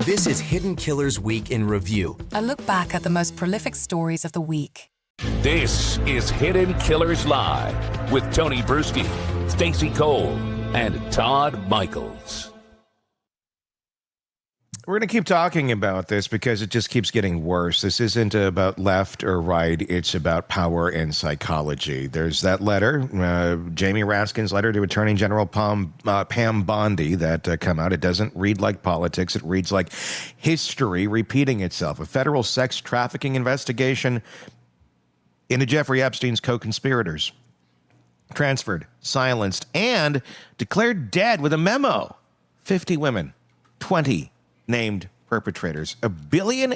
This is Hidden Killers Week in Review. A look back at the most prolific stories of the week. This is Hidden Killers Live with Tony Bursky, Stacey Cole, and Todd Michaels. We're going to keep talking about this because it just keeps getting worse. This isn't about left or right. It's about power and psychology. There's that letter, Jamie Raskin's letter to Attorney General Pam Bondi that come out. It doesn't read like politics. It reads like history repeating itself. A federal sex trafficking investigation into Jeffrey Epstein's co-conspirators. Transferred, silenced, and declared dead with a memo. 50 women, 20 named perpetrators, $1.5 billion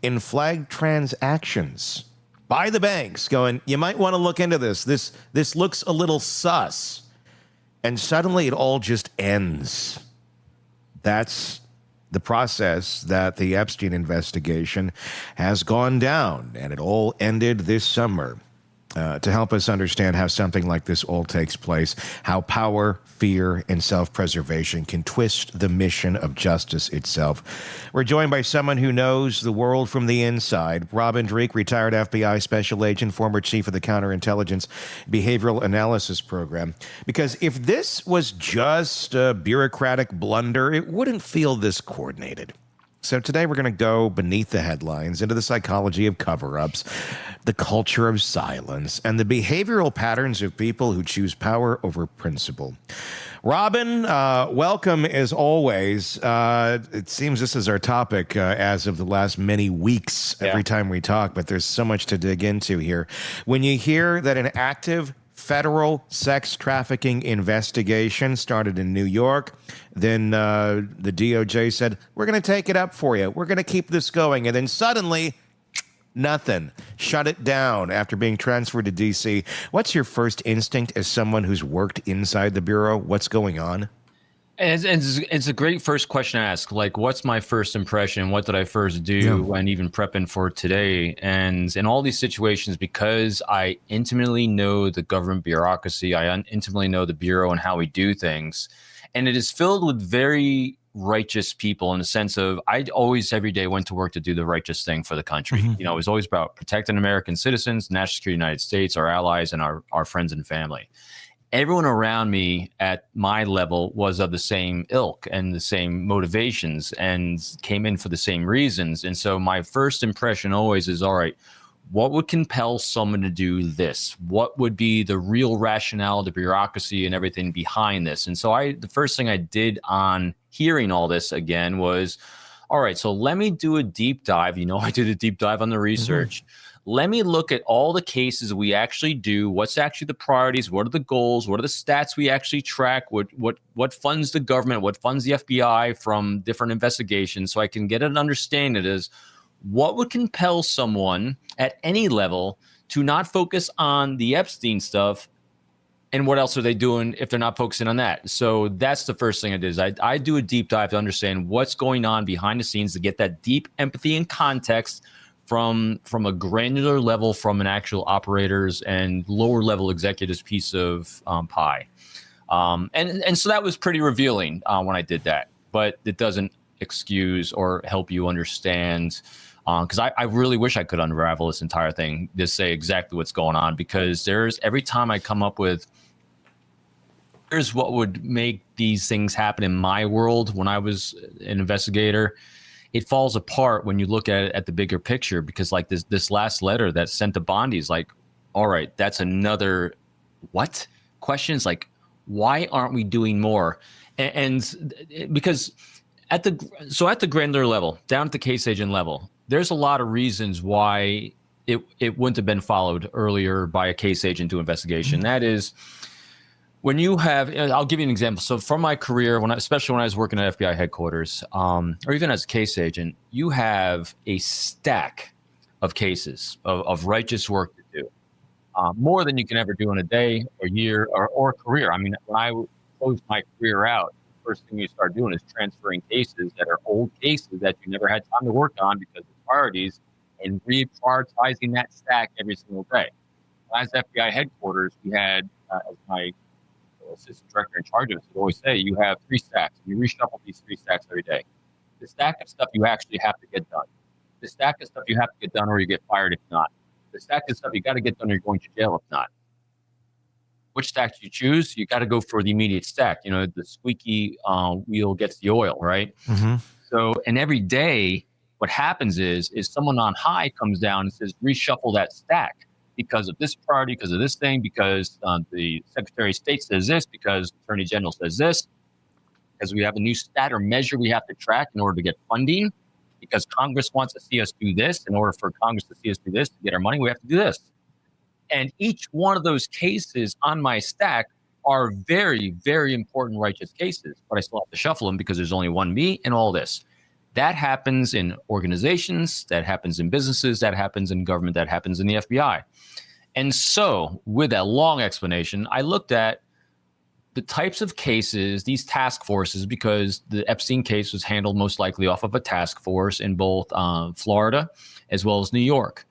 in flagged transactions by the banks going, you might want to look into this. This looks a little sus. And suddenly it all just ends. That's the process that the Epstein investigation has gone down, and it all ended this summer. To help us understand how something like this all takes place, how power, fear, and self-preservation can twist the mission of justice itself. We're joined by someone who knows the world from the inside. Robin Dreeke, retired FBI special agent, former chief of the Counterintelligence Behavioral Analysis Program. Because if this was just a bureaucratic blunder, it wouldn't feel this coordinated. So today we're going to go beneath the headlines into the psychology of cover-ups, the culture of silence, and the behavioral patterns of people who choose power over principle. Robin, welcome as always. It seems this is our topic as of the last many weeks every time we talk, but there's so much to dig into here. When you hear that an active federal sex trafficking investigation started in New York. Then the DOJ said, we're going to take it up for you. We're going to keep this going. And then suddenly, nothing. Shut it down after being transferred to D.C. What's your first instinct as someone who's worked inside the Bureau? What's going on? It's a great first question to ask. Like, what's my first impression? What did I first do when even prepping for today? And in all these situations, because I intimately know the government bureaucracy, I intimately know the Bureau and how we do things. And it is filled with very righteous people in the sense of I always every day went to work to do the righteous thing for the country. You know, it was always about protecting American citizens, national security of the United States, our allies, and our friends and family. Everyone around me at my level was of the same ilk and the same motivations and came in for the same reasons. And so my first impression always is, all right, what would compel someone to do this? What would be the real rationale, the bureaucracy and everything behind this? And so the first thing I did on hearing all this again was, all right, so let me do a deep dive. You know, I did a deep dive on the research. Let me look at all the cases we actually do. What's actually the priorities? What are the goals? What are the stats we actually track? What funds the government? What funds the FBI from different investigations? So I can get an understanding as what would compel someone at any level to not focus on the Epstein stuff, and what else are they doing if they're not focusing on that? So that's the first thing I did is I do a deep dive to understand what's going on behind the scenes to get that deep empathy and context from a granular level, from an actual operators and lower level executives piece of pie. And so that was pretty revealing when I did that, but it doesn't excuse or help you understand because I really wish I could unravel this entire thing to say exactly what's going on, because every time I come up with here's what would make these things happen in my world when I was an investigator, it falls apart when you look at it at the bigger picture, because like this last letter that's sent to Bondi is like, all right, that's another what questions like, why aren't we doing more? And because at the granular level, down at the case agent level, there's a lot of reasons why it wouldn't have been followed earlier by a case agent to investigation. That is, when you have, I'll give you an example. So from my career, especially when I was working at FBI headquarters, or even as a case agent, you have a stack of cases of righteous work to do, more than you can ever do in a day or year or career. I mean, when I closed my career out, the first thing you start doing is transferring cases that are old cases that you never had time to work on because of priorities, and reprioritizing that stack every single day. As FBI headquarters, we had, as my assistant director in charge of it would always say, you have 3 stacks. You reshuffle these 3 stacks every day. The stack of stuff you actually have to get done. The stack of stuff you have to get done or you get fired if not. The stack of stuff you got to get done or you're going to jail if not. Which stack do you choose? You got to go for the immediate stack. You know, the squeaky wheel gets the oil, right? Mm-hmm. So, and every day, what happens is someone on high comes down and says, reshuffle that stack because of this priority, because of this thing, because the Secretary of State says this, because the Attorney General says this, because we have a new stat or measure we have to track in order to get funding, because Congress wants to see us do this. In order for Congress to see us do this, to get our money, we have to do this. And each one of those cases on my stack are very, very important righteous cases, but I still have to shuffle them because there's only one me and all this. That happens in organizations, that happens in businesses, that happens in government, that happens in the FBI. And so with that long explanation, I looked at the types of cases, these task forces, because the Epstein case was handled most likely off of a task force in both Florida as well as New York.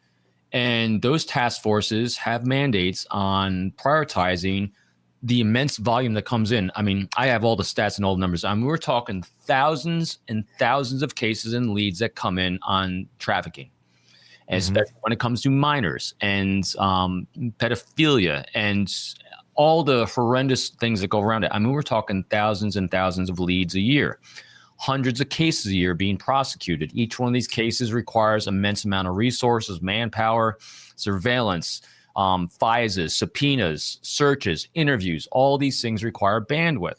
And those task forces have mandates on prioritizing the immense volume that comes in. I mean, I have all the stats and all the numbers. I mean, we're talking thousands and thousands of cases and leads that come in on trafficking, especially when it comes to minors and pedophilia and all the horrendous things that go around it. I mean, we're talking thousands and thousands of leads a year. Hundreds of cases a year being prosecuted. Each one of these cases requires immense amount of resources, manpower, surveillance, FISAs, subpoenas, searches, interviews. All these things require bandwidth.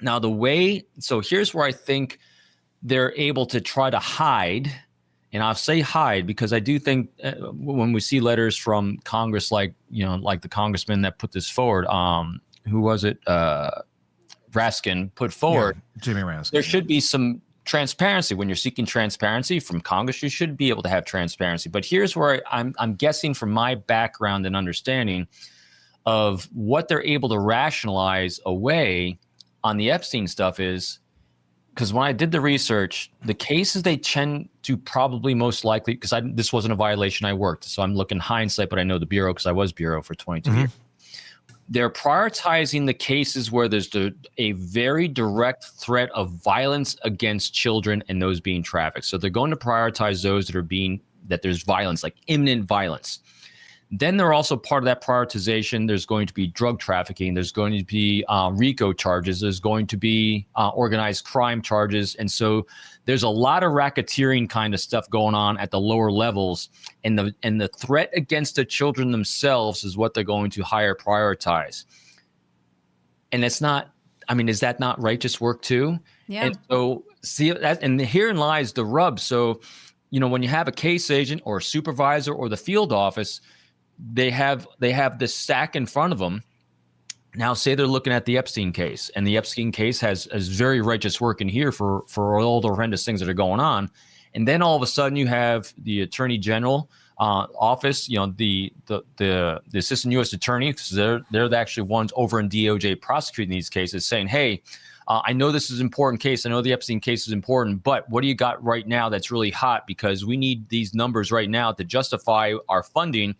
Now, so here's where I think they're able to try to hide, and I'll say hide because I do think when we see letters from Congress, like the congressman that put this forward, who was it? Raskin put forward. Yeah, Jamie Raskin. There should be some transparency. When you're seeking transparency from Congress, you should be able to have transparency. But here's where I'm guessing from my background and understanding of what they're able to rationalize away on the Epstein stuff is, because when I did the research, the cases they tend to probably most likely, because this wasn't a violation I worked, so I'm looking hindsight, but I know the Bureau because I was Bureau for 22 years. They're prioritizing the cases where there's a very direct threat of violence against children and those being trafficked. So they're going to prioritize those that there's violence, like imminent violence. Then they're also part of that prioritization. There's going to be drug trafficking. There's going to be RICO charges. There's going to be organized crime charges. And so there's a lot of racketeering kind of stuff going on at the lower levels. And the threat against the children themselves is what they're going to higher prioritize. And it's not, I mean, is that not righteous work too? Yeah. And so see that, and herein lies the rub. So, when you have a case agent or a supervisor or the field office, they have this stack in front of them. Now, say they're looking at the Epstein case, and the Epstein case has very righteous work in here for all the horrendous things that are going on. And then all of a sudden you have the Attorney General office, the Assistant U.S. Attorney, because they're actually ones over in DOJ prosecuting these cases, saying, hey, I know this is an important case. I know the Epstein case is important, but what do you got right now that's really hot? Because we need these numbers right now to justify our funding.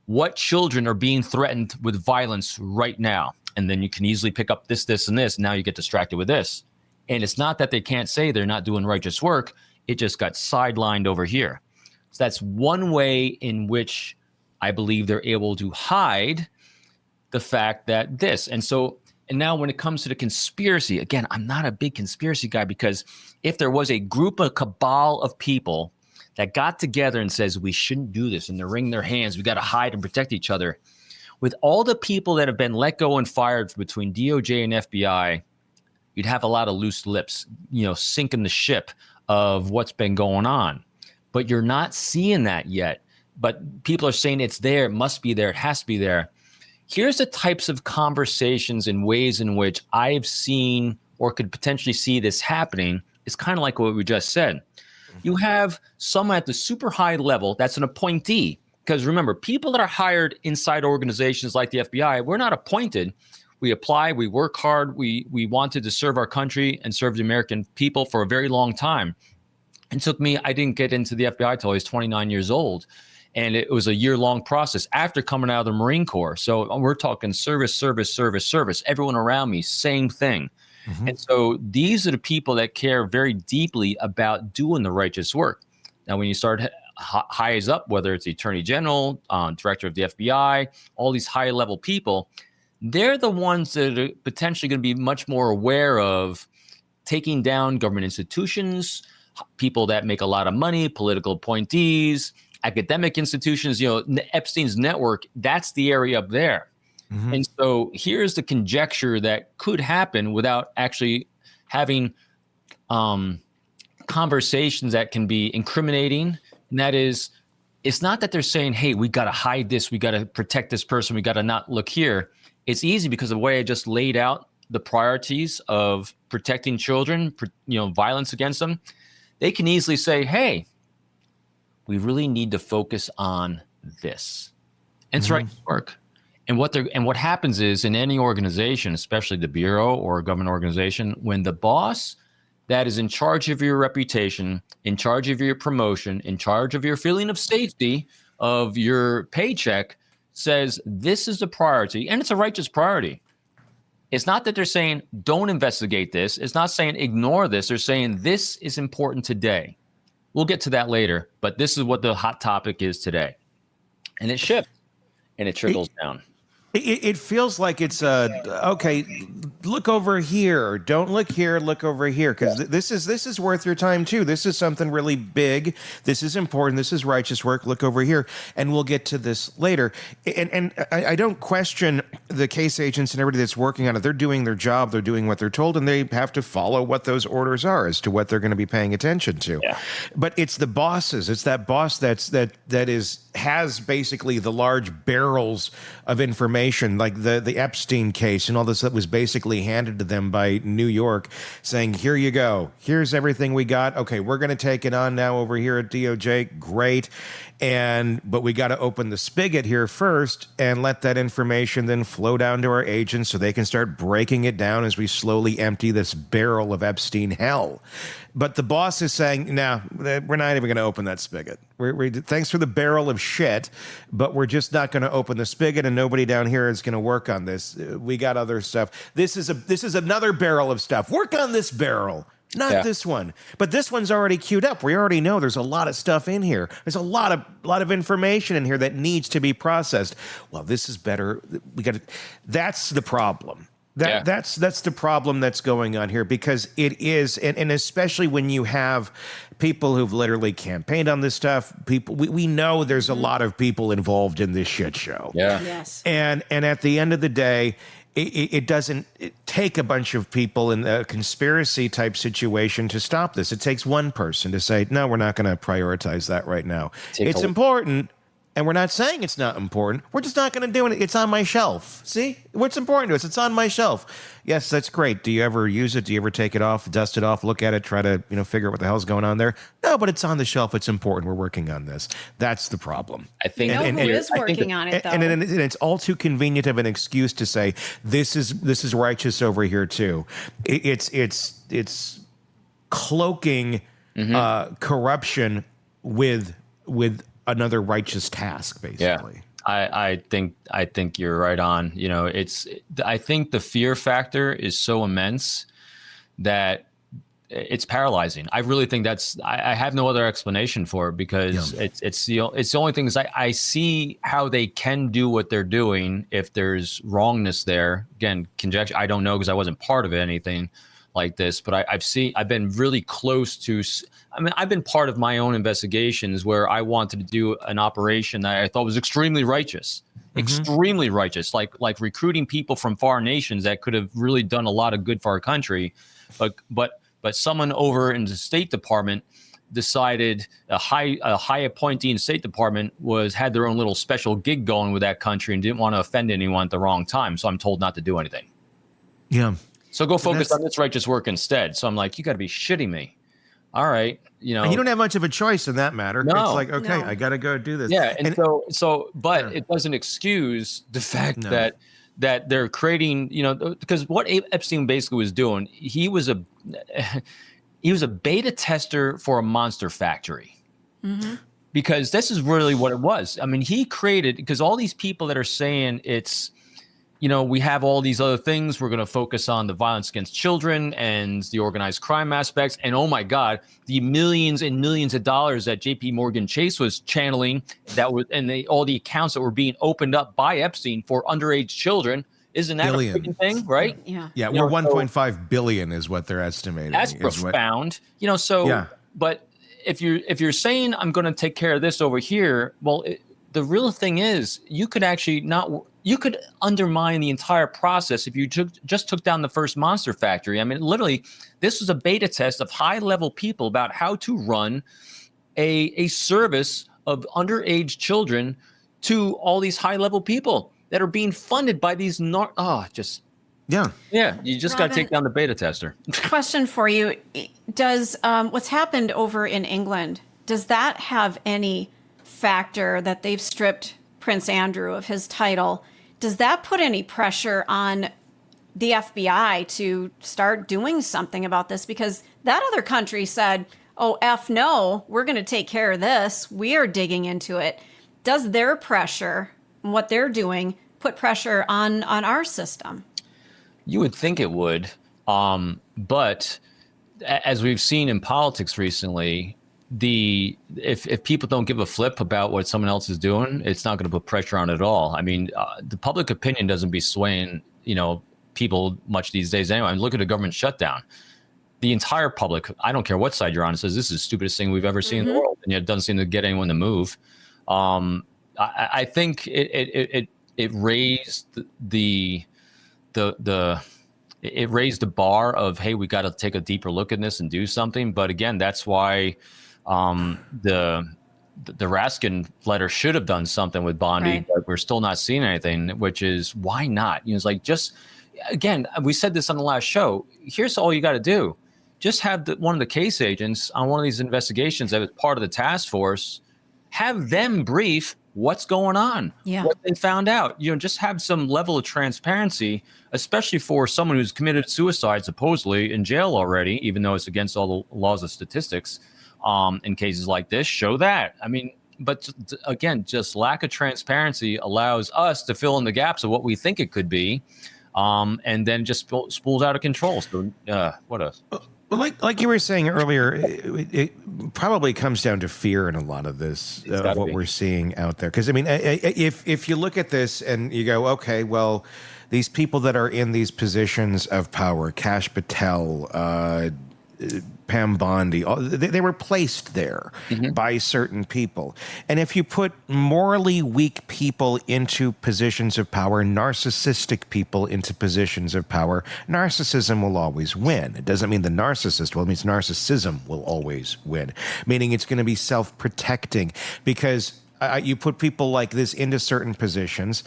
What children are being threatened with violence right now? And then you can easily pick up this, and this. And now you get distracted with this. And it's not that they can't say they're not doing righteous work. It just got sidelined over here. So that's one way in which I believe they're able to hide the fact that this. And now when it comes to the conspiracy, again, I'm not a big conspiracy guy, because if there was a group, a cabal of people that got together and says, we shouldn't do this, and they're wringing their hands, we got to hide and protect each other. With all the people that have been let go and fired between DOJ and FBI, you'd have a lot of loose lips, sinking the ship of what's been going on. But you're not seeing that yet. But people are saying it's there, it must be there, it has to be there. Here's the types of conversations and ways in which I've seen or could potentially see this happening. It's kind of like what we just said. You have someone at the super high level that's an appointee. Because remember, people that are hired inside organizations like the FBI, we're not appointed. We apply, we work hard, we wanted to serve our country and serve the American people for a very long time. It took me, I didn't get into the FBI until I was 29 years old. And it was a year-long process after coming out of the Marine Corps. So we're talking service. Everyone around me, same thing. And so these are the people that care very deeply about doing the righteous work. Now, when you start highs up, whether it's the Attorney General, Director of the FBI, all these high level people, they're the ones that are potentially going to be much more aware of taking down government institutions, people that make a lot of money, political appointees, academic institutions, Epstein's network, that's the area up there. And so here's the conjecture that could happen without actually having conversations that can be incriminating. And that is, it's not that they're saying, hey, we got to hide this, we got to protect this person, we got to not look here. It's easy because of the way I just laid out the priorities of protecting children, violence against them. They can easily say, hey, we really need to focus on this. And it's right work. And what happens is in any organization, especially the bureau or a government organization, when the boss that is in charge of your reputation, in charge of your promotion, in charge of your feeling of safety, of your paycheck, says this is the priority, and it's a righteous priority. It's not that they're saying don't investigate this. It's not saying ignore this. They're saying this is important today. We'll get to that later, but this is what the hot topic is today. And it shifts and it trickles down. It feels like it's okay. Look over here. Don't look here. Look over here, because this is worth your time too. This is something really big. This is important. This is righteous work. Look over here, and we'll get to this later. And I don't question the case agents and everybody that's working on it. They're doing their job. They're doing what they're told, and they have to follow what those orders are as to what they're going to be paying attention to. Yeah. But it's the bosses. It's that boss that has basically the large barrels of information, like the Epstein case and all this that was basically handed to them by New York, saying, here you go. Here's everything we got. Okay, we're going to take it on now over here at DOJ. Great. But we got to open the spigot here first and let that information then flow down to our agents so they can start breaking it down as we slowly empty this barrel of Epstein hell. But the boss is saying, no, we're not even going to open that spigot. Thanks for the barrel of shit, but we're just not going to open the spigot, and nobody down here is going to work on this. We got other stuff. This is another barrel of stuff. Work on this barrel. Not this one, but this one's already queued up. We already know there's a lot of stuff in here. There's a lot of information in here that needs to be processed. Well, this is better. That's the problem. That's the problem that's going on here, because it is, and especially when you have people who've literally campaigned on this stuff. We know there's a lot of people involved in this shit show. Yeah. Yes. And at the end of the day, it doesn't take a bunch of people in a conspiracy type situation to stop this. It takes one person to say, no, we're not going to prioritize that right now. It's important, and we're not saying it's not important. We're just not going to do it. It's on my shelf. See? What's important to us? It's on my shelf. Yes, that's great. Do you ever use it? Do you ever take it off, dust it off, look at it, try to figure out what the hell's going on there? No, but it's on the shelf. It's important. We're working on this. That's the problem. I think who is working on it, though. And it's all too convenient of an excuse to say this is righteous over here too. It's cloaking corruption with another righteous task, basically. Yeah. I think you're right on. I think the fear factor is so immense that it's paralyzing. I really think I have no other explanation for it, because it's the only thing is I see how they can do what they're doing if there's wrongness there. Again, conjecture. I don't know, because I wasn't part of anything like this, but I've been really close to. I've been part of my own investigations where I wanted to do an operation that I thought was extremely righteous, like recruiting people from foreign nations that could have really done a lot of good for our country, but someone over in the State Department decided a high appointee in the State Department had their own little special gig going with that country and didn't want to offend anyone at the wrong time. So I'm told not to do anything. Yeah. So go focus on this righteous work instead. So I'm like, you got to be shitting me. All right, and you don't have much of a choice in that matter. No, it's like, okay, no. I got to go do this. Yeah, but it doesn't excuse the fact that they're creating, because what Epstein basically was doing, he was a beta tester for a monster factory. Mm-hmm. Because this is really what it was. I mean, he created, because all these people that are saying it's we have all these other things. We're going to focus on the violence against children and the organized crime aspects. And oh my God, the millions and millions of dollars that JP Morgan Chase was channeling all the accounts that were being opened up by Epstein for underage children. Isn't that a freaking thing, right? Yeah. Yeah, we're 1.5 billion is what they're estimating. That's profound. But if you're saying I'm going to take care of this over here, well, the real thing is you could undermine the entire process if you just took down the first monster factory. I mean, literally, this was a beta test of high-level people about how to run a service of underage children to all these high-level people that are being funded by these you just got to take down the beta tester. Question for you. Does what's happened over in England, does that have any factor that they've stripped Prince Andrew of his title? Does that put any pressure on the FBI to start doing something about this? Because that other country said, oh, F no, we're going to take care of this. We are digging into it. Does their pressure, what they're doing, put pressure on our system? You would think it would. But as we've seen in politics recently, if people don't give a flip about what someone else is doing, it's not going to put pressure on it at all. I mean, the public opinion doesn't be swaying, people much these days anyway. I mean, look at a government shutdown. The entire public, I don't care what side you're on, says this is the stupidest thing we've ever seen in the world, and yet it doesn't seem to get anyone to move. I think it raised it raised the bar of, hey, we got to take a deeper look at this and do something. But again, that's why the Raskin letter should have done something with Bondi, right. But we're still not seeing anything, which is why not? It's like, just, again, we said this on the last show. Here's all you got to do. Just have one of the case agents on one of these investigations that was part of the task force, have them brief what's going on, what they found out. Just have some level of transparency, especially for someone who's committed suicide, supposedly in jail already, even though it's against all the laws of statistics. In cases like this, show that. I mean, but again, just lack of transparency allows us to fill in the gaps of what we think it could be, and then just spools out of control. So, like you were saying earlier, it probably comes down to fear in a lot of this, what we're seeing out there. Because, I mean, if you look at this and you go, okay, well, these people that are in these positions of power, Kash Patel, Pam Bondi, they were placed there by certain people. And if you put morally weak people into positions of power, narcissistic people into positions of power, narcissism will always win. It doesn't mean the narcissist will, it means narcissism will always win, meaning it's going to be self-protecting, because you put people like this into certain positions,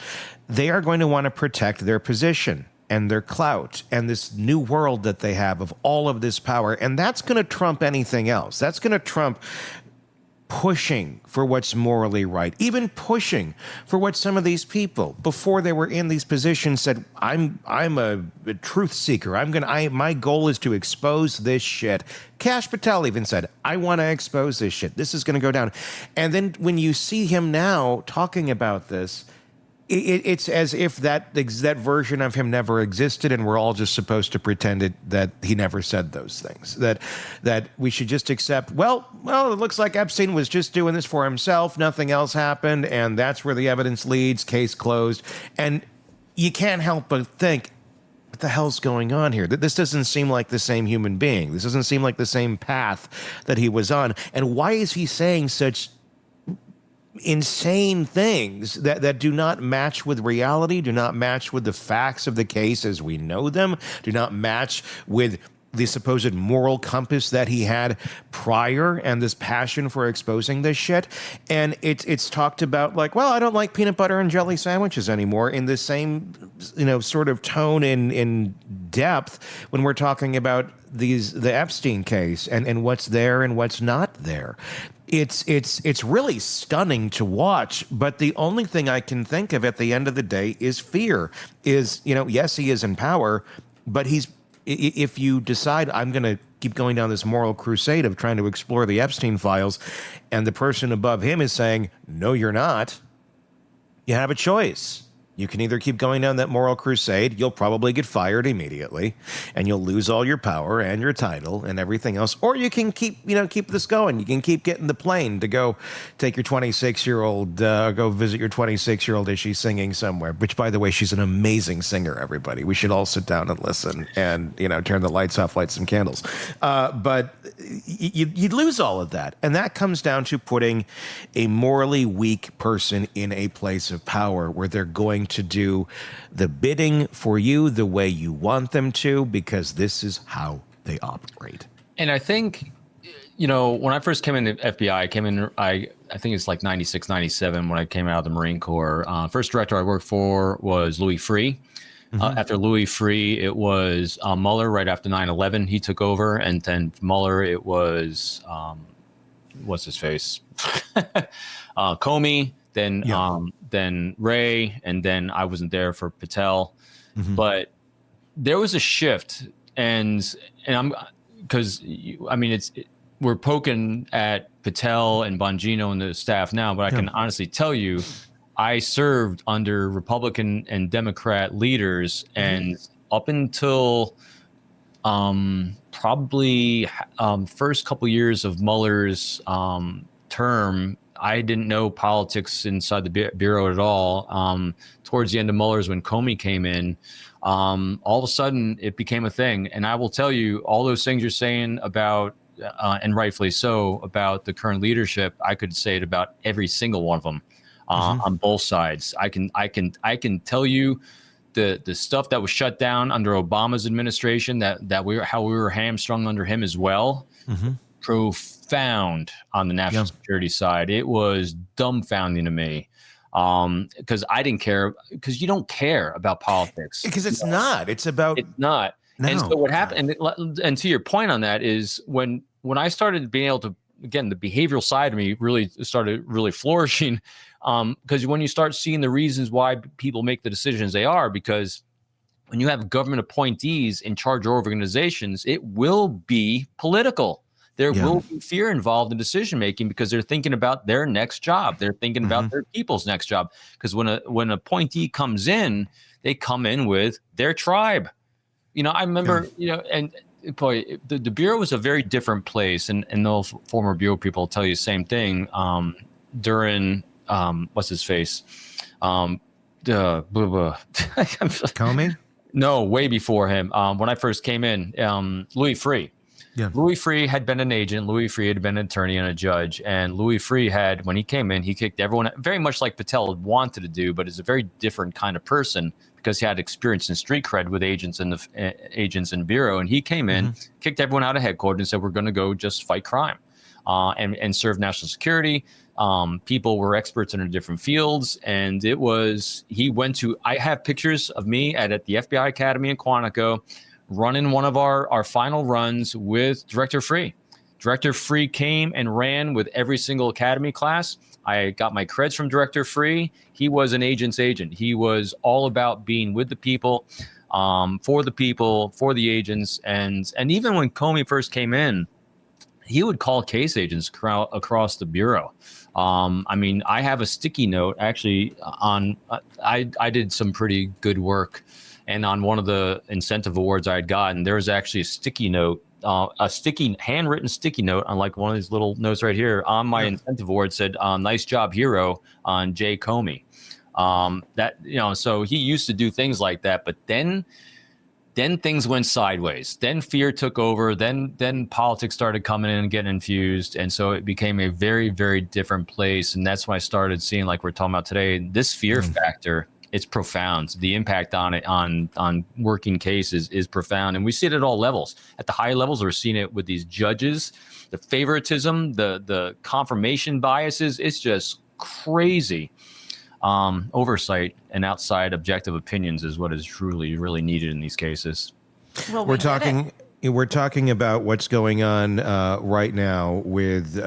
they are going to want to protect their position and their clout and this new world that they have of all of this power. And that's going to trump anything else. That's going to trump pushing for what's morally right, even pushing for what some of these people, before they were in these positions, said, I'm a truth seeker. My goal is to expose this shit. Kash Patel even said, I want to expose this shit. This is going to go down. And then when you see him now talking about this, it's as if that version of him never existed, and we're all just supposed to pretend that he never said those things. That we should just accept, well, it looks like Epstein was just doing this for himself. Nothing else happened, and that's where the evidence leads. Case closed. And you can't help but think, what the hell's going on here? This doesn't seem like the same human being. This doesn't seem like the same path that he was on. And why is he saying such insane things that do not match with reality, do not match with the facts of the case as we know them, do not match with the supposed moral compass that he had prior, and this passion for exposing this shit? And it's talked about like, well, I don't like peanut butter and jelly sandwiches anymore, in the same sort of tone in depth when we're talking about the Epstein case and what's there and what's not there. It's really stunning to watch, but the only thing I can think of at the end of the day is fear. Yes, he is in power, but if you decide I'm going to keep going down this moral crusade of trying to explore the Epstein files, and the person above him is saying, no, you're not, you have a choice. You can either keep going down that moral crusade, you'll probably get fired immediately, and you'll lose all your power and your title and everything else, or you can keep this going. You can keep getting the plane to go take your 26-year-old, go visit your 26-year-old as she's singing somewhere, which, by the way, she's an amazing singer, everybody. We should all sit down and listen and, turn the lights off, light some candles. But you'd lose all of that. And that comes down to putting a morally weak person in a place of power where they're going to do the bidding for you the way you want them to, because this is how they operate. And I think, when I first came in the FBI, I think it's like 96, 97 when I came out of the Marine Corps. First director I worked for was Louis Freeh. After Louis Freeh, it was Mueller right after 9/11. He took over. And then Mueller, it was, what's his face? Comey. Then Ray, and then I wasn't there for Patel, but there was a shift, and I'm because we're poking at Patel and Bongino and the staff now, but I can honestly tell you, I served under Republican and Democrat leaders, and up until probably first couple years of Mueller's term, I didn't know politics inside the Bureau at all. Towards the end of Mueller's, when Comey came in, all of a sudden it became a thing. And I will tell you, all those things you're saying about, and rightfully so, about the current leadership, I could say it about every single one of them on both sides. I can tell you the stuff that was shut down under Obama's administration, how we were hamstrung under him as well. Profound on the national security side. It was dumbfounding to me because I didn't care, because you don't care about politics. Because it's not. It's about. It's not. No, and so what happened, and to your point on that, is when I started being able to, again, the behavioral side of me really started flourishing, because when you start seeing the reasons why people make the decisions they are, because when you have government appointees in charge of organizations, it will be political. There will be fear involved in decision making because they're thinking about their next job. They're thinking about their people's next job. Because when an appointee comes in, they come in with their tribe. I remember, and boy, the Bureau was a very different place. And those former Bureau people will tell you the same thing. During, what's his face? Comey? No, way before him. When I first came in, Louis Freeh. Yeah. Louis Freeh had been an agent. Louis Freeh had been an attorney and a judge. And Louis Freeh had, when he came in, he kicked everyone, very much like Patel wanted to do, but is a very different kind of person because he had experience in street cred with agents in the Bureau. And he came in, kicked everyone out of headquarters and said, we're going to go just fight crime and serve national security. People were experts in different fields. And I have pictures of me at the FBI Academy in Quantico, running one of our final runs with Director Freeh. Director Freeh came and ran with every single academy class. I got my creds from Director Freeh. He was an agent's agent. He was all about being with the people, for the agents. And even when Comey first came in, he would call case agents across the Bureau. I have a sticky note actually I did some pretty good work. And on one of the incentive awards I had gotten, there was actually a sticky note, handwritten sticky note on like one of these little notes right here on my incentive award said, nice job, hero, on Jay Comey. So he used to do things like that. But then things went sideways. Then fear took over. Then politics started coming in and getting infused. And so it became a very, very different place. And that's when I started seeing, like we're talking about today, this fear factor. It's profound. The impact on it on working cases is profound. And we see it at all levels. At the high levels, we're seeing it with these judges, the favoritism, the confirmation biases. It's just crazy. Oversight and outside objective opinions is what is truly, really needed in these cases. Well, we're talking about what's going on right now with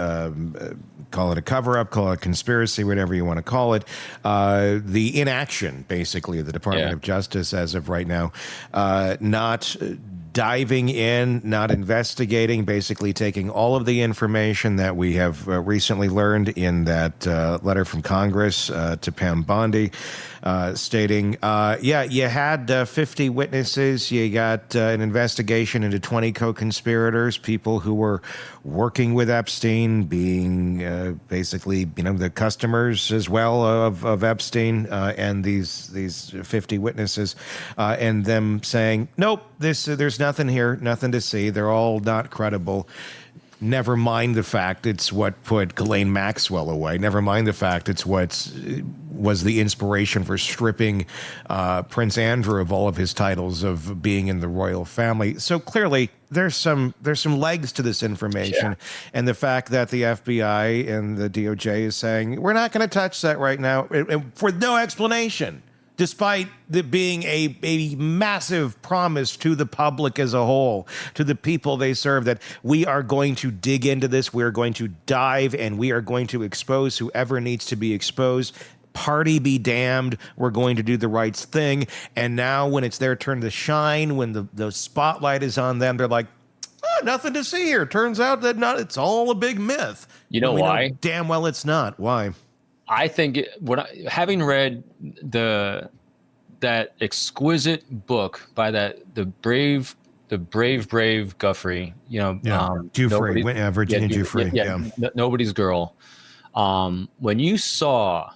call it a cover-up, call it a conspiracy, whatever you want to call it. The inaction, basically, of the Department of Justice as of right now, not diving in, not investigating, basically taking all of the information that we have recently learned in that letter from Congress to Pam Bondi, stating, you had 50 witnesses, you got an investigation into 20 co-conspirators, people who were working with Epstein, being basically, the customers as well of Epstein, and these 50 witnesses, and them saying, nope, there's nothing here, nothing to see. They're all not credible. Never mind the fact it's what put Ghislaine Maxwell away. Never mind the fact it's what was the inspiration for stripping Prince Andrew of all of his titles of being in the royal family. So clearly, there's some legs to this information, and the fact that the FBI and the DOJ is saying we're not going to touch that right now, for no explanation. Despite it being a massive promise to the public as a whole, to the people they serve, that we are going to dig into this, we are going to dive, and we are going to expose whoever needs to be exposed. Party be damned, we're going to do the right thing. And now when it's their turn to shine, when the spotlight is on them, they're like, nothing to see here. Turns out that it's all a big myth. You know why? Damn well it's not. Why? I think having read that exquisite book by the brave Guffrey, Giuffre, Virginia Giuffre, Nobody's Girl. When you saw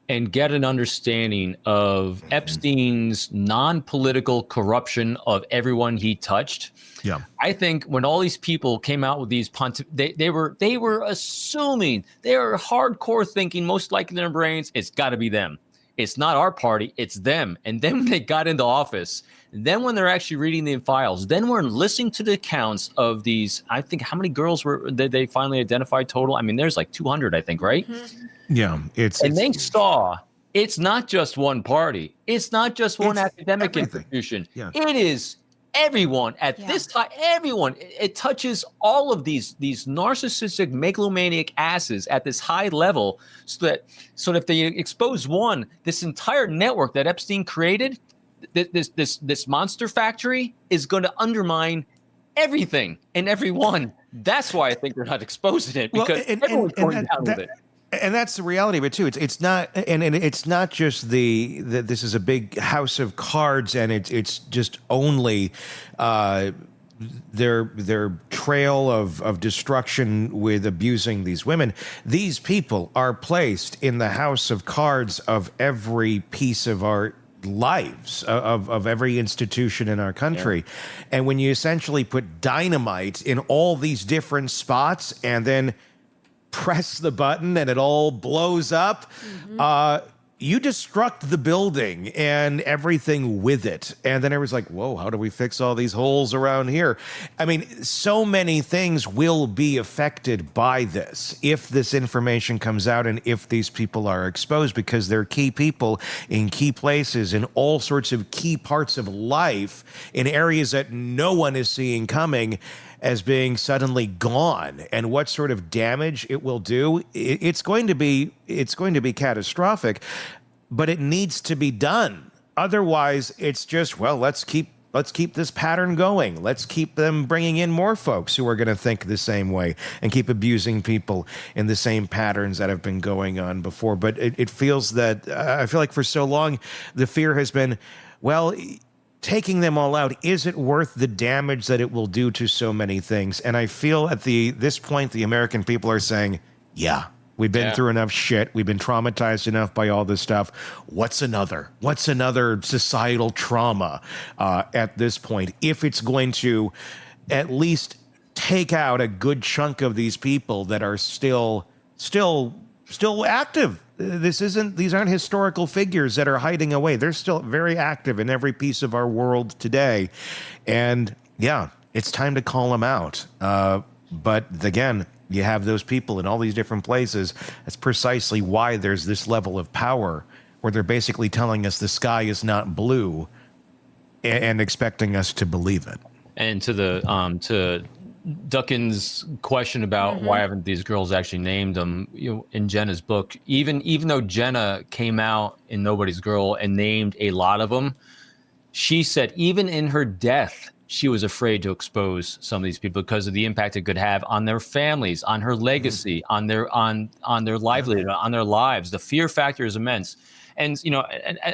and get an understanding of Epstein's non-political corruption of everyone he touched. Yeah, I think when all these people came out with these they were assuming, they were hardcore thinking, most likely in their brains, it's got to be them. It's not our party, it's them. And then when they got into office, then when they're actually reading the files, then we're listening to the accounts of these. I think how many girls did they finally identify total? I mean, there's like 200, I think, right? Mm-hmm. Yeah, they saw it's not just one party, it's not just one academic institution. Yeah. It is everyone at this time. Everyone. It touches all of these narcissistic megalomaniac asses at this high level, so that if they expose one, this entire network that Epstein created, this monster factory, is going to undermine everything and everyone. That's why I think they're not exposing it, because everyone's going down with it. And that's the reality of it too. It's not, and it's not just that this is a big house of cards, and it's just only their trail of destruction with abusing these women. These people are placed in the house of cards of every piece of our lives, of every institution in our country. And when you essentially put dynamite in all these different spots and then press the button and it all blows up, you destruct the building and everything with it. And then everyone's like, whoa, how do we fix all these holes around here? I mean, so many things will be affected by this if this information comes out and if these people are exposed, because they're key people in key places in all sorts of key parts of life in areas that no one is seeing coming as being suddenly gone, and what sort of damage it will do. It's going to be catastrophic, but it needs to be done. Otherwise, it's just, well, let's keep this pattern going. Let's keep them bringing in more folks who are going to think the same way and keep abusing people in the same patterns that have been going on before. But it feels that I feel like for so long the fear has been, well, taking them all out, is it worth the damage that it will do to so many things? And I feel at this point, the American people are saying, yeah, we've been through enough shit. We've been traumatized enough by all this stuff. What's another societal trauma at this point? If it's going to at least take out a good chunk of these people that are still active. These aren't historical figures that are hiding away. They're still very active in every piece of our world today. And yeah, it's time to call them out. But again, you have those people in all these different places. That's precisely why there's this level of power where they're basically telling us the sky is not blue and expecting us to believe it. And to Duckin's question about why haven't these girls actually named them, in Jenna's book, even though Jenna came out in Nobody's Girl and named a lot of them, she said even in her death, she was afraid to expose some of these people because of the impact it could have on their families, on her legacy, on their livelihood, on their lives. The fear factor is immense. And,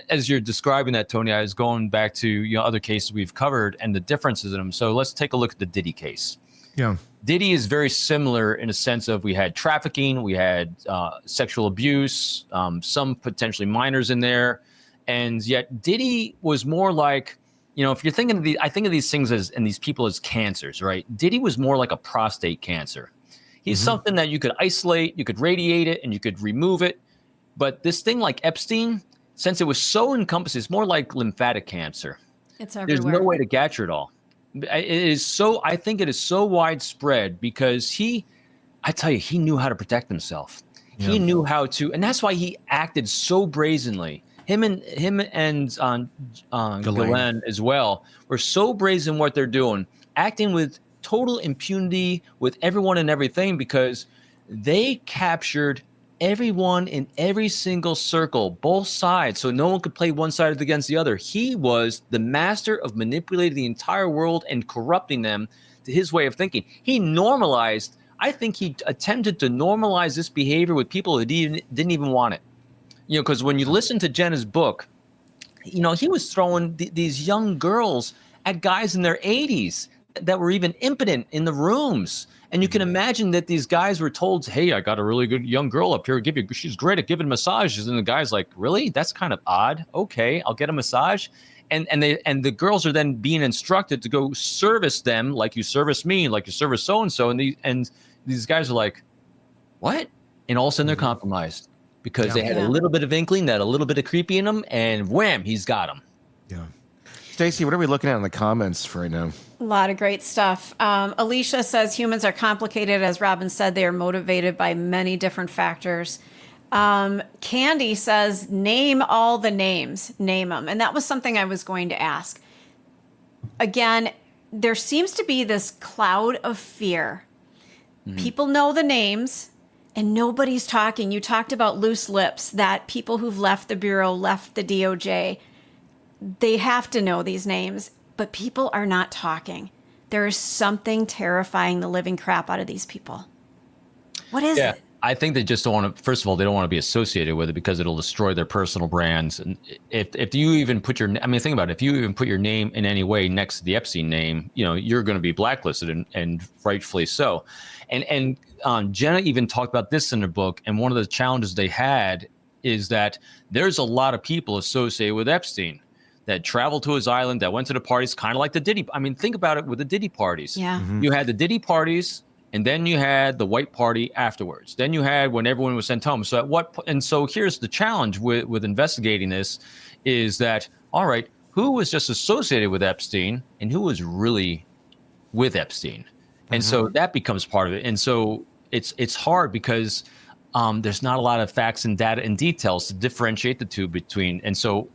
as you're describing that, Tony, I was going back to, other cases we've covered and the differences in them. So let's take a look at the Diddy case. Yeah. Diddy is very similar in a sense of we had trafficking, we had sexual abuse, some potentially minors in there. And yet Diddy was more like, if you're thinking of I think of these things and these people as cancers, right? Diddy was more like a prostate cancer. He's something that you could isolate, you could radiate it, and you could remove it. But this thing like Epstein, since it was so encompassing, it's more like lymphatic cancer. It's everywhere. There's no way to capture it all. I think it is so widespread because I tell you, he knew how to protect himself. Yeah. He knew how to, and that's why he acted so brazenly. Him and Ghislaine as well were so brazen what they're doing, acting with total impunity with everyone and everything because they captured everyone in every single circle, both sides, so no one could play one side against the other. He was the master of manipulating the entire world and corrupting them to his way of thinking. He normalized, I think he attempted to normalize this behavior with people who didn't even want it. Because when you listen to Jenna's book, he was throwing these young girls at guys in their 80s that were even impotent in the rooms. And you can imagine that these guys were told, hey, I got a really good young girl up here. She's great at giving massages. And the guy's like, really? That's kind of odd. Okay, I'll get a massage. And the girls are then being instructed to go service them like you service me, like you service so-and-so. And these guys are like, what? And all of a sudden they're compromised because they had a little bit of inkling, that a little bit of creepy in them, and wham, he's got them. Yeah. Stacey, what are we looking at in the comments for right now? A lot of great stuff. Alicia says humans are complicated. As Robin said, they are motivated by many different factors. Candy says, name all the names. Name them. And that was something I was going to ask. Again, there seems to be this cloud of fear. People know the names and nobody's talking. You talked about loose lips, that people who've left the Bureau, left the DOJ, they have to know these names. But people are not talking. There is something terrifying the living crap out of these people. What is it? I think they just don't want to, first of all, they don't want to be associated with it because it'll destroy their personal brands. And if you even put think about it, if you even put your name in any way next to the Epstein name, you're going to be blacklisted and rightfully so. And Jenna even talked about this in her book. And one of the challenges they had is that there's a lot of people associated with Epstein that traveled to his island, that went to the parties, kind of like the Diddy. I mean, think about it with the Diddy parties. Yeah. You had the Diddy parties, and then you had the white party afterwards. Then you had when everyone was sent home. So here's the challenge with investigating this is that, all right, who was just associated with Epstein and who was really with Epstein? And so that becomes part of it. And so it's hard because there's not a lot of facts and data and details to differentiate the two between. And so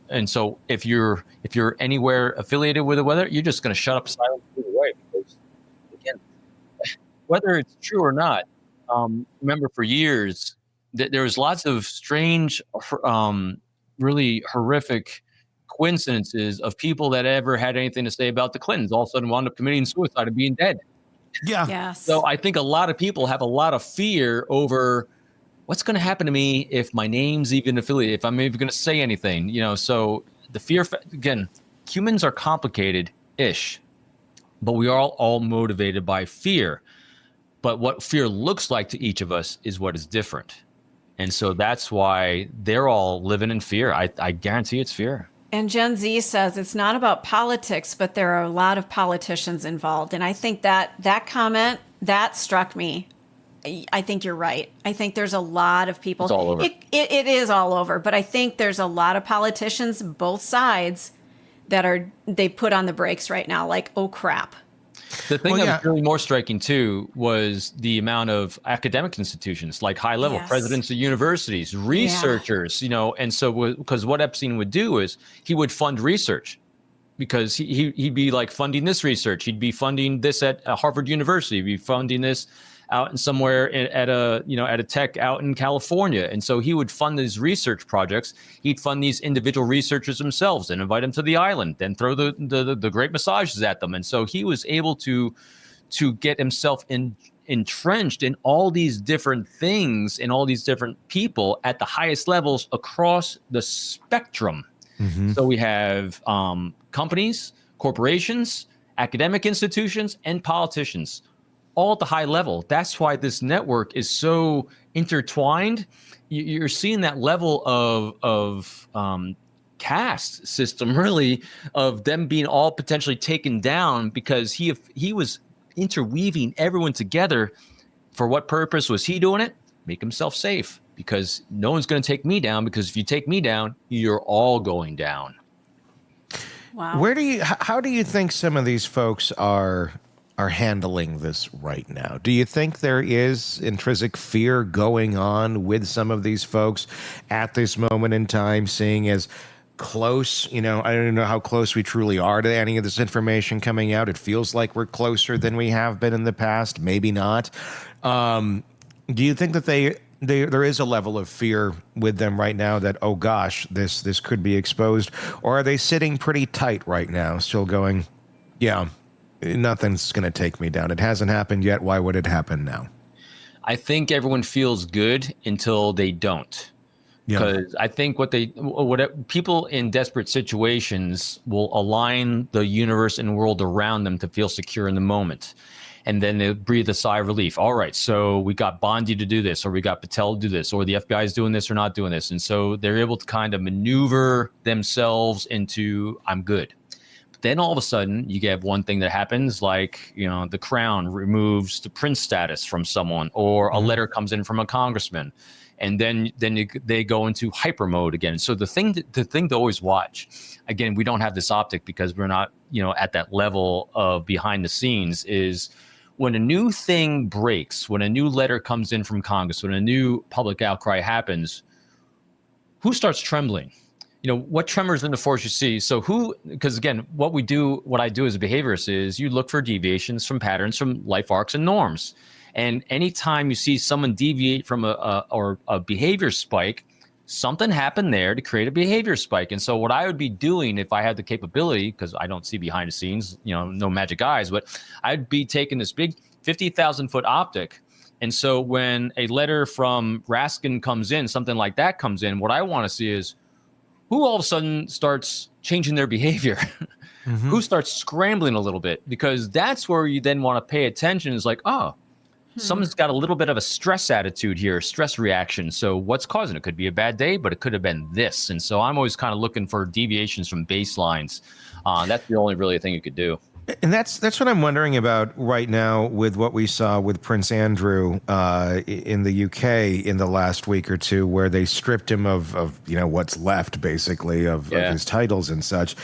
if you're anywhere affiliated with it, whether you're just going to shut up silently away because again, whether it's true or not, remember for years there was lots of strange, really horrific coincidences of people that ever had anything to say about the Clintons all of a sudden wound up committing suicide and being dead. Yeah. Yes. So I think a lot of people have a lot of fear over what's going to happen to me if my name's even affiliated, if I'm even going to say anything, so the fear, again, humans are complicated-ish, but we are all motivated by fear. But what fear looks like to each of us is what is different. And so that's why they're all living in fear. I guarantee it's fear. And Gen Z says it's not about politics, but there are a lot of politicians involved. And I think that comment, that struck me. I think you're right. I think there's a lot of people. It's all over. It is all over. But I think there's a lot of politicians, both sides, that they put on the brakes right now. Like, oh, crap. The thing that was really more striking, too, was the amount of academic institutions, like high level, presidents of universities, researchers, and so because what Epstein would do is he would fund research because he'd be like funding this research. He'd be funding this at Harvard University. He'd be funding this out in somewhere at a tech out in California. And so he would fund these research projects. He'd fund these individual researchers themselves and invite them to the island, then throw the great massages at them. And so he was able to get himself entrenched in all these different things and all these different people at the highest levels across the spectrum. So we have companies, corporations, academic institutions, and politicians, all at the high level. That's why this network is so intertwined. You're seeing that level of caste system, really, of them being all potentially taken down because he was interweaving everyone together. For what purpose was he doing it? Make himself safe, because no one's going to take me down, because if you take me down, you're all going down. Wow. How do you think some of these folks are handling this right now? Do you think there is intrinsic fear going on with some of these folks at this moment in time, seeing as close, I don't know how close we truly are to any of this information coming out. It feels like we're closer than we have been in the past. Maybe not. Do you think that there is a level of fear with them right now that, oh gosh, this could be exposed? Or are they sitting pretty tight right now, still going, yeah, nothing's going to take me down. It hasn't happened yet. Why would it happen now? I think everyone feels good until they don't. Because I think what people in desperate situations will align the universe and world around them to feel secure in the moment. And then they breathe a sigh of relief. All right, so we got Bondi to do this, or we got Patel to do this, or the FBI is doing this or not doing this. And so they're able to kind of maneuver themselves into, I'm good. But then all of a sudden, you get one thing that happens, like, the Crown removes the prince status from someone, or a letter comes in from a congressman. And then they go into hyper mode again. So the thing to always watch, again, we don't have this optic because we're not, at that level of behind the scenes, is when a new thing breaks, when a new letter comes in from Congress, when a new public outcry happens, who starts trembling? What tremors in the force you see? So because again, what I do as a behaviorist is you look for deviations from patterns, from life arcs and norms. And anytime you see someone deviate from a behavior spike, something happened there to create a behavior spike. And so what I would be doing if I had the capability, because I don't see behind the scenes, no magic eyes, but I'd be taking this big 50,000 foot optic. And so when a letter from Raskin comes in, something like that comes in, what I want to see is who all of a sudden starts changing their behavior. Who starts scrambling a little bit, because that's where you then want to pay attention. Is like, someone's got a little bit of a stress attitude here, stress reaction. So what's causing it? Could be a bad day, but it could have been this. And so I'm always kind of looking for deviations from baselines. That's the only really thing you could do. And that's what I'm wondering about right now with what we saw with Prince Andrew in the UK in the last week or two, where they stripped him of what's left, basically, of his titles and such.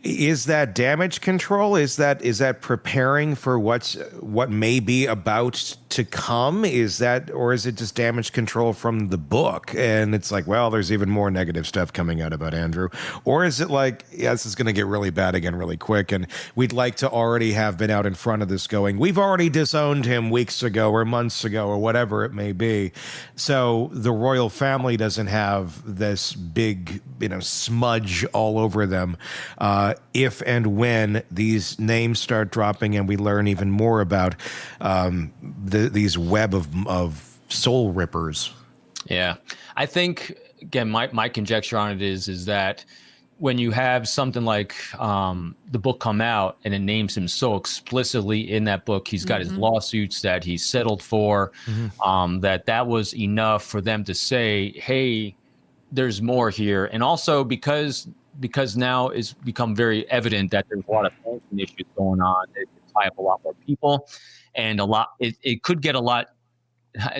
Is that damage control? Is that preparing for what may be about to come? Or is it just damage control from the book? And it's like, well, there's even more negative stuff coming out about Andrew. Or is it like, this is going to get really bad again really quick, and we'd like to already have been out in front of this going, we've already disowned him weeks ago or months ago or whatever it may be. So the royal family doesn't have this big, smudge all over them. If and when these names start dropping and we learn even more about these web of soul rippers. Yeah. I think, again, my conjecture on it is that when you have something like the book come out and it names him so explicitly in that book, he's got his lawsuits that he settled for, that was enough for them to say, hey, there's more here. And also because now it's become very evident that there's a lot of sanction issues going on. It could tie up a lot more people, and it could get a lot.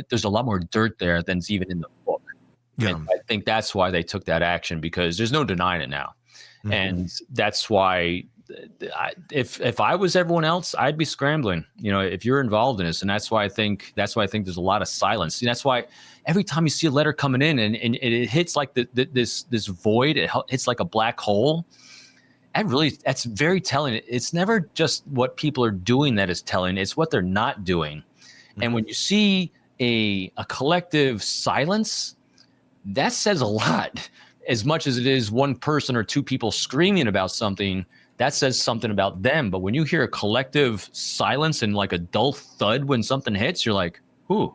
There's a lot more dirt there than's even in the book. Yeah. And I think that's why they took that action, because there's no denying it now. And that's why if I was everyone else, I'd be scrambling, if you're involved in this. And that's why I think there's a lot of silence. And that's why every time you see a letter coming in and it hits like this void, it hits like a black hole. That's very telling. It's never just what people are doing that is telling. It's what they're not doing. And when you see a collective silence, that says a lot. As much as it is one person or two people screaming about something, that says something about them. But when you hear a collective silence and like a dull thud when something hits, you're like, ooh,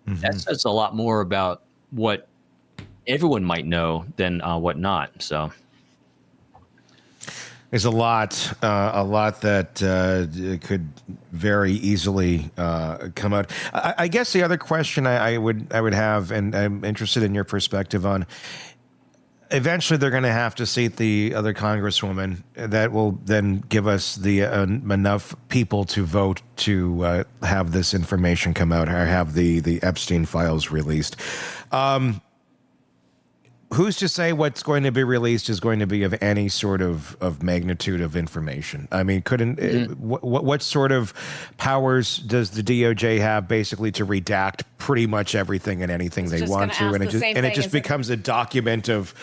that says a lot more about what everyone might know than what not. So there's a lot that could very easily come out. I guess the other question I would have, and I'm interested in your perspective on, eventually they're going to have to seat the other congresswoman that will then give us the enough people to vote to have this information come out or have the Epstein files released. Who's to say what's going to be released is going to be of any sort of magnitude of information? I mean, what sort of powers does the DOJ have basically to redact pretty much everything and anything they want to, and it just becomes a document of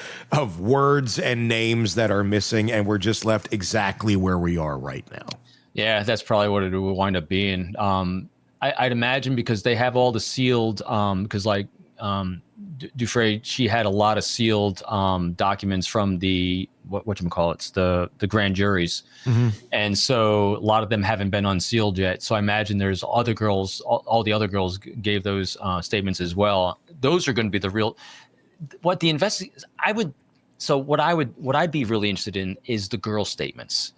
words and names that are missing, and we're just left exactly where we are right now? Yeah, that's probably what it will wind up being. I'd imagine because they have all the sealed, Dufresne, she had a lot of sealed documents from the the grand juries, and so a lot of them haven't been unsealed yet. So I imagine there's other girls, all the other girls gave those statements as well. Those are going to be the real. What I'd be really interested in is the girl statements.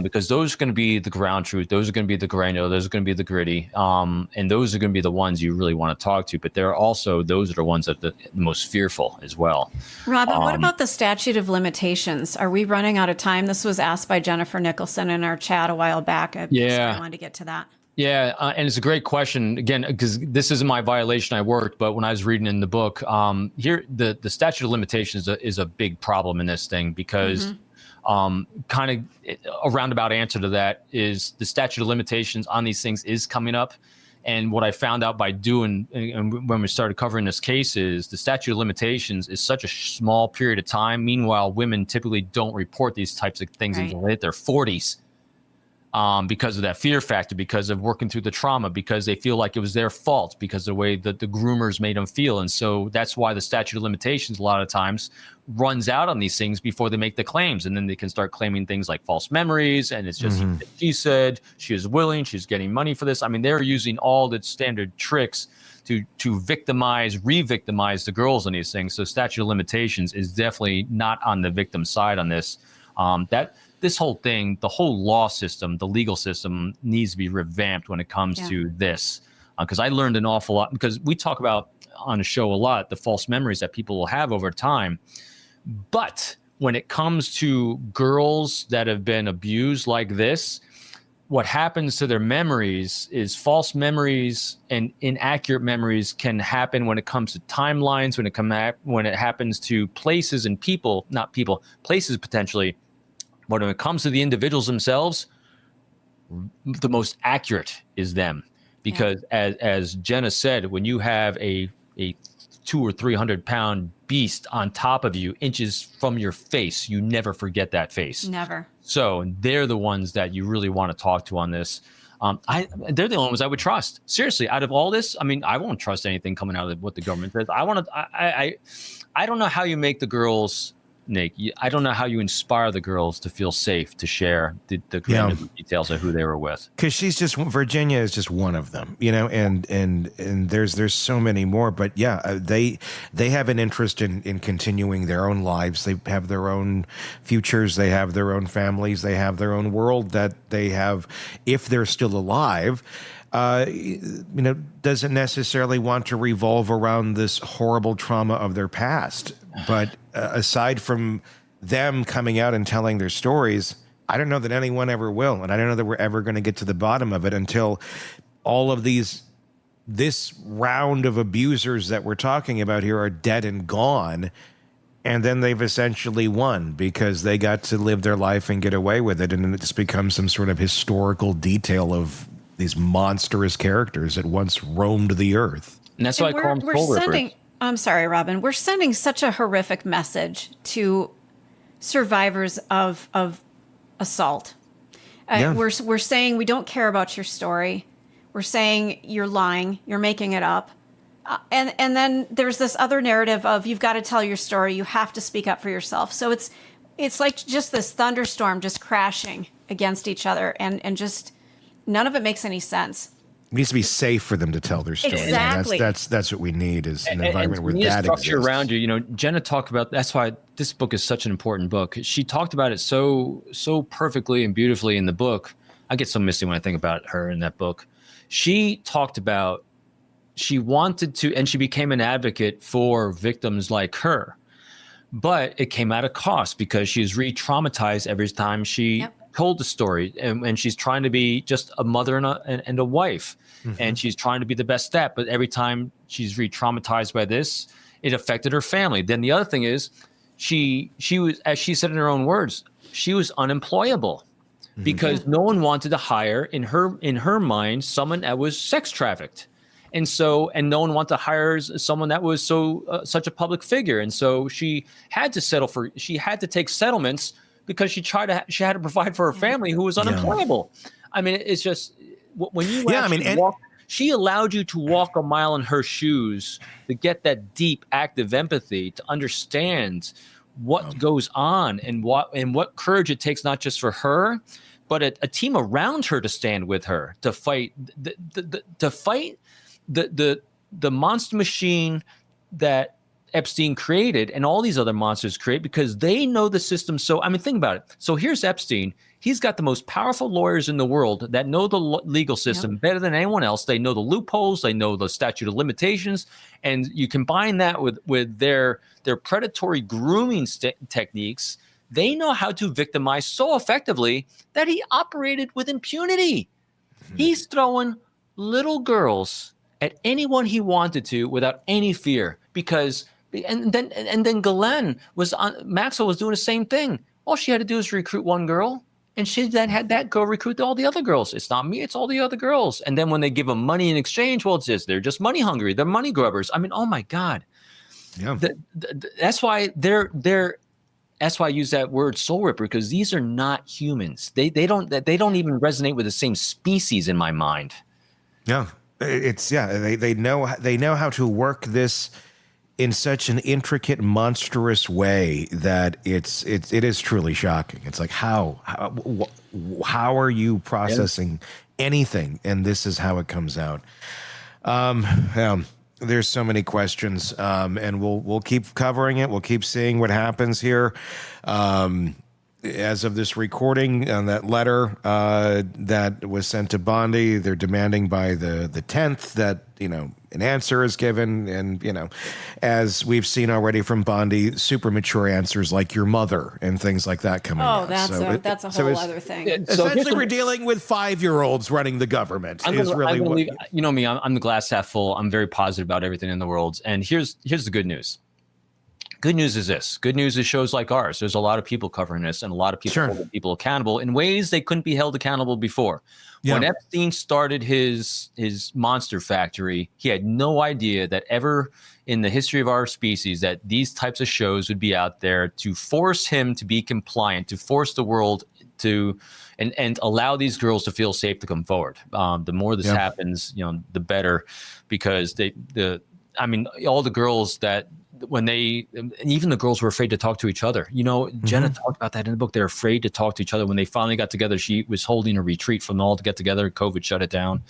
Because those are going to be the ground truth. Those are going to be the granular. Those are going to be the gritty. And those are going to be the ones you really want to talk to. But those are the ones that are the most fearful as well. Robin, what about the statute of limitations? Are we running out of time? This was asked by Jennifer Nicholson in our chat a while back. I wanted to get to that. Yeah, and it's a great question, again, because this isn't my violation I worked, but when I was reading in the book, here the statute of limitations is a big problem in this thing because kind of a roundabout answer to that is the statute of limitations on these things is coming up. And what I found out by doing, and when we started covering this case, is the statute of limitations is such a small period of time. Meanwhile, women typically don't report these types of things until they hit their 40s. Because of that fear factor, because of working through the trauma, because they feel like it was their fault, because of the way that the groomers made them feel. And so that's why the statute of limitations a lot of times runs out on these things before they make the claims. And then they can start claiming things like false memories. And it's just, she said, she is willing, she's getting money for this. I mean, they're using all the standard tricks to re-victimize the girls on these things. So statute of limitations is definitely not on the victim side on this. This whole thing, the whole law system, the legal system needs to be revamped when it comes to this. Because I learned an awful lot, because we talk about on the show a lot the false memories that people will have over time. But when it comes to girls that have been abused like this, what happens to their memories is false memories and inaccurate memories can happen when it comes to timelines, when it happens to places and people, not people, places potentially. But when it comes to the individuals themselves, the most accurate is them. Because as Jenna said, when you have a 200 or 300 pound beast on top of you, inches from your face, you never forget that face. Never. So they're the ones that you really want to talk to on this. They're the only ones I would trust. Seriously, out of all this, I mean, I won't trust anything coming out of what the government says. I don't know how you make the girls, Nick, I don't know how you inspire the girls to feel safe to share the details of who they were with. Because Virginia is just one of them, and there's so many more. But they have an interest in continuing their own lives. They have their own futures. They have their own families. They have their own world that they have, if they're still alive. Doesn't necessarily want to revolve around this horrible trauma of their past. But aside from them coming out and telling their stories, I don't know that anyone ever will. And I don't know that we're ever going to get to the bottom of it until all of this round of abusers that we're talking about here are dead and gone. And then they've essentially won because they got to live their life and get away with it. And then it just becomes some sort of historical detail of these monstrous characters that once roamed the earth. And that's why I call them soul rippers. I'm sorry, Robin. We're sending such a horrific message to survivors of assault. We're saying we don't care about your story. We're saying you're lying, you're making it up. And then there's this other narrative of you've got to tell your story. You have to speak up for yourself. So it's like just this thunderstorm just crashing against each other, and just none of it makes any sense. It needs to be safe for them to tell their story. Exactly. That's what we need, is an environment where that structure exists. around you. You know, Jenna talked about, that's why this book is such an important book. She talked about it so perfectly and beautifully in the book. I get so misty when I think about her in that book. She talked about, she wanted to, and she became an advocate for victims like her, but it came at a cost because she was re-traumatized every time she told the story, and she's trying to be just a mother and a wife, and she's trying to be the best step, but every time she's re-traumatized by this, it affected her family. Then the other thing is, she was, as she said in her own words, she was unemployable because no one wanted to hire, in her mind, someone that was sex trafficked. And no one wanted to hire someone that was such a public figure. And so she had to she had to take settlements because she had to provide for her family who was unemployable. I mean, it's just, when you she allowed you to walk a mile in her shoes to get that deep, active empathy, to understand what goes on and what courage it takes, not just for her, but a team around her to stand with her, to fight the monster machine that Epstein created and all these other monsters create, because they know the system. So, I mean, think about it. So here's Epstein. He's got the most powerful lawyers in the world that know the legal system better than anyone else. They know the loopholes. They know the statute of limitations. And you combine that with their predatory grooming techniques. They know how to victimize so effectively that he operated with impunity. He's throwing little girls at anyone he wanted to without any fear, because and then Ghislaine Maxwell was doing the same thing. All she had to do was recruit one girl, and she then had that girl recruit all the other girls. It's not me, it's all the other girls. And then when they give them money in exchange, well, they're just money hungry. They're money grubbers. I mean, oh my God. Yeah. That's why that's why I use that word soul ripper, because these are not humans. They don't even resonate with the same species in my mind. Yeah. They know how to work this in such an intricate, monstrous way that it is truly shocking. It's like, how are you processing anything? And this is how it comes out. There's so many questions, and we'll keep covering it. We'll keep seeing what happens here. As of this recording, on that letter that was sent to Bondi, they're demanding by the 10th that, an answer is given. And, as we've seen already from Bondi, super mature answers like your mother and things like that coming out. That's a whole other thing. Essentially, we're dealing with 5-year-olds running the government. I'm the glass half full. I'm very positive about everything in the world. And here's the good news. Good news is this. Good news is shows like ours. There's a lot of people covering this, and a lot of people holding people accountable in ways they couldn't be held accountable before. Yeah. When Epstein started his monster factory, he had no idea that ever in the history of our species that these types of shows would be out there to force him to be compliant, to force the world to and allow these girls to feel safe to come forward. The more this happens, the better, because all the girls that, and even the girls were afraid to talk to each other. Jenna talked about that in the book. They're afraid to talk to each other. When they finally got together, she was holding a retreat from them all to get together. COVID shut it down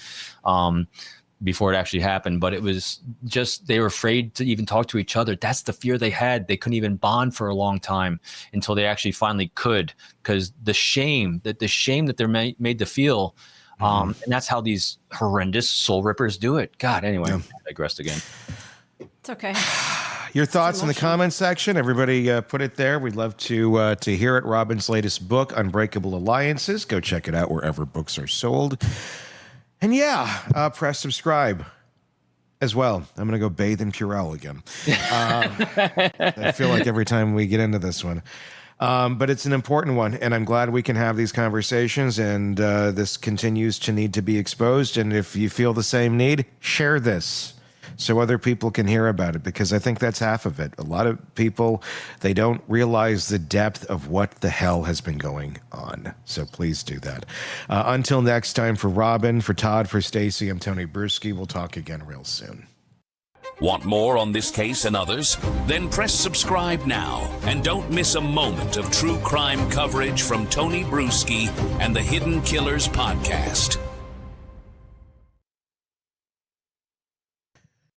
before it actually happened. But it was just, they were afraid to even talk to each other. That's the fear they had. They couldn't even bond for a long time until they actually finally could, because the shame that they're made to feel. And that's how these horrendous soul rippers do it. God, anyway, I digressed again. It's okay. Your thoughts in the comments section. Everybody put it there. We'd love to hear it. Robin's latest book, Unbreakable Alliances. Go check it out wherever books are sold. And press subscribe as well. I'm going to go bathe in Purell again. I feel like every time we get into this one. But it's an important one, and I'm glad we can have these conversations, and this continues to need to be exposed. And if you feel the same need, share this. so other people can hear about it, because I think that's half of it. A lot of people, they don't realize the depth of what the hell has been going on. So please do that. Until next time, for Robin, for Todd, for Stacy, I'm Tony Bruschi. We'll talk again real soon. Want more on this case and others? Then press subscribe now and don't miss a moment of true crime coverage from Tony Bruschi and the Hidden Killers podcast.